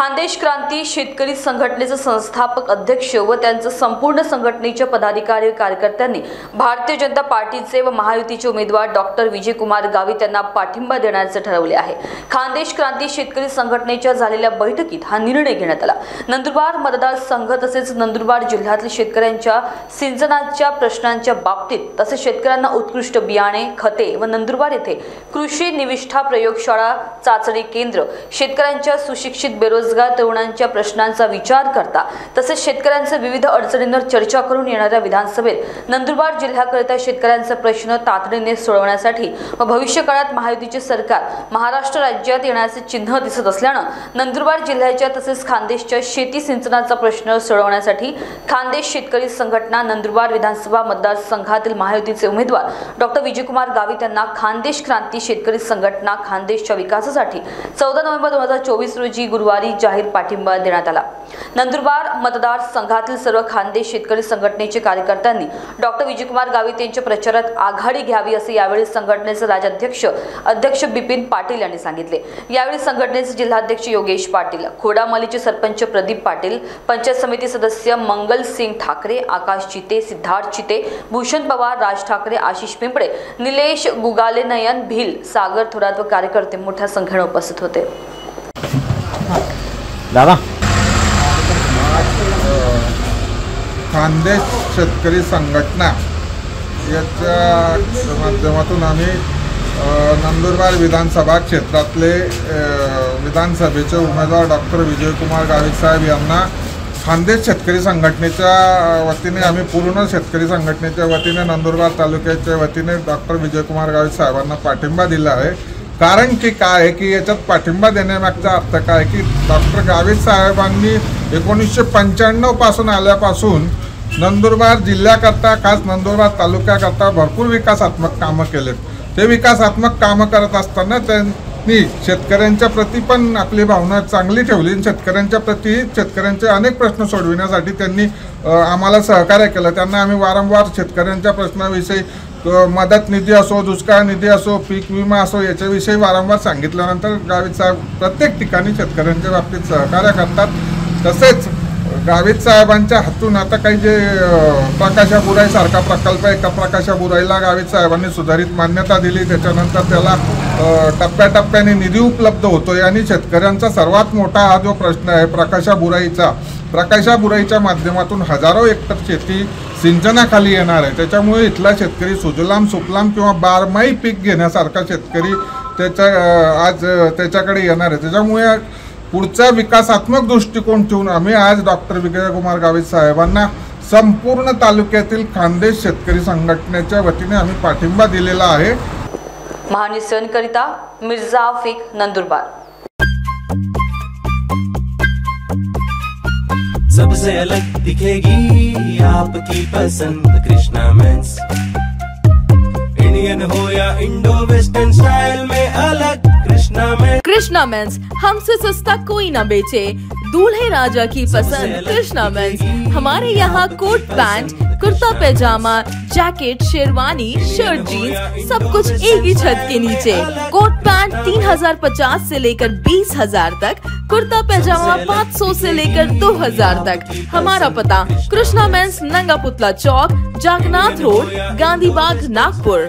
खानदेश क्रांती शेतकरी संघटनेचे संस्थापक अध्यक्ष व त्यांचे संपूर्ण संघटनेच्या पदाधिकारी व कार्यकर्त्यांनी भारतीय जनता पार्टीचे व महायुतीचे उमेदवार डॉक्टर विजयकुमार गावित यांना पाठिंबा देण्याचे ठरवले आहे। खानदेश क्रांती शेतकरी संघटनेच्या झालेल्या बैठकीत हा निर्णय घेण्यात आला। नंदुरबार मतदारसंघ तसेच नंदुरबार जिल्ह्यातील शेतकऱ्यांच्या सिंचनाच्या प्रश्नांच्या बाबतीत तसेच शेतकऱ्यांना उत्कृष्ट बियाणे, खते व नंदुरबार येथे कृषी निविष्ठा प्रयोगशाळा, चाचणी केंद्र, शेतकऱ्यांच्या सुशिक्षित बेरोजगार तरुणांच्या प्रश्नांचा विचार करता तसेच शेतकऱ्यांच्या विविध अडचणींवर चर्चा करून येणाऱ्या विधानसभेत नंदुरबार जिल्ह्याकरिता शेतकऱ्यांचे प्रश्न तातडीने सोडवण्यासाठी व भविष्य काळात महायुतीचे सरकार महाराष्ट्र राज्यात येण्याचे चिन्ह दिसत असल्याने नंदुरबार जिल्ह्याच्या तसेच खानदेशच्या शेती सिंचनाचा प्रश्न सोडवण्यासाठी खानदेश शेतकरी संघटना नंदुरबार विधानसभा मतदारसंघातील महायुतीचे उमेदवार डॉक्टर विजयकुमार गावित यांना खानदेश क्रांती शेतकरी संघटना खानदेशच्या विकासासाठी 14 नोव्हेंबर 2024 रोजी गुरुवारी जाहीर पाठिंबा देण्यात आला। नंदुरबार मतदारसंघातील सर्व खानदेश शेतकरी संघटनेचे कार्यकर्त्यांनी डॉक्टर विजयकुमार गावित यांच्या प्रचारात आघाडी घ्यावी असे यावेळी संघटनेचे राज्याध्यक्ष बिपिन पाटील यांनी सांगितले। यावेळी संघटनेचे जिल्हाध्यक्ष योगेश पाटील, खोडामलीचे सरपंच प्रदीप पाटील, पंचायत समिती सदस्य मंगल सिंग ठाकरे, आकाश चिते, सिद्धार्थ चिते, भूषण पवार, राज ठाकरे, आशिष पिंपळे, निलेश गुगाले, नयन भिल, सागर थोरात व कार्यकर्ते मोठ्या संख्येने उपस्थित होते। दादा, खानदेश शेतकरी संघटना याच्या माध्यमातून आम्ही नंदुरबार विधानसभा क्षेत्रातले विधानसभेचे उमेदवार डॉक्टर विजयकुमार गावित साहेब यांना खानदेश शेतकरी संघटनेच्या वतीने आम्ही पूर्ण शेतकरी संघटनेच्या वतीने नंदुरबार तालुक्याच्या वतीने डॉक्टर विजयकुमार गावित साहेबांना पाठिंबा दिला आहे। कारण की काय आहे की याच्यात पाठिंबा देण्यामागचा अर्थ काय की डॉक्टर गावित साहेबांनी 1995 पासून आल्यापासून नंदुरबार जिल्ह्याकरता, खास नंदुरबार तालुक्याकरता भरपूर विकासात्मक कामं केलेत। ते विकासात्मक कामं करत असताना त्यांनी शेतकऱ्यांच्या प्रति पण आपली भावना चांगली ठेवली। शेतकऱ्यांच्या प्रति शेतकऱ्यांचे अनेक प्रश्न सोडविण्यासाठी त्यांनी आम्हाला सहकार्य केलं। त्यांना आम्ही वारंवार शेतकऱ्यांच्या प्रश्नाविषयी मदत निधी असो, दुष्काळ निधी असो, पीक विमा असो याच्याविषयी वारंवार सांगितल्यानंतर गावित साहेब प्रत्येक ठिकाणी शेतकऱ्यांच्या बाबतीत सहकार्य करतात। तसेच गावित साहेबांच्या हातून आता काही जे प्रकाशा बुराई सारखा प्रकल्प आहे, प्रकाशा बुराईला गावित साहेबांनी सुधारित मान्यता दिली। त्याच्यानंतर त्याला टप्प्याटप्प्याने निधी उपलब्ध होतोय आणि शेतकऱ्यांचा सर्वात मोठा हा जो प्रश्न आहे प्रकाशा बुराईच्या माध्यमातून हजारो हेक्टर शेती सिंचनाखाली येणार आहे। त्याच्यामुळे इथला शेतकरी सुजलाम सुफलाम किंवा बारमाही पीक घेण्यासारखा शेतकरी त्याच्याकडे येणार आहे। त्याच्यामुळे पुढचा विकासात्मक दृष्टिकोन ठेवून आम्ही आज डॉक्टर विजयकुमार गावित साहेबांना संपूर्ण तालुक्यातील खानदेश शेतकरी संघटनेच्या वतीने आम्ही पाठिंबा दिलेला आहे। महानिसनकरिता मिर्झा आफिक, नंदुरबार। सबसे अलग दिखेगी आपकी पसंद कृष्णा मेंस। इंडियन हो या इंडो वेस्टर्न स्टाइल में अलग कृष्णा मेंस हमसे सस्ता कोई ना बेचे। दूल्हे राजा की पसंद कृष्णा मेंस। हमारे यहाँ coat pant, kurta pajama, jacket, sherwani, shirt, jeans सब कुछ एक ही छत के नीचे। कोट पैंट 3050 से लेकर 20,000 तक, कुर्ता पैजामा 500 से लेकर 2000 तक। हमारा पता कृष्णा मेंस, नंगा पुतला चौक, जागनाथ रोड, गांधी बाग, नागपुर।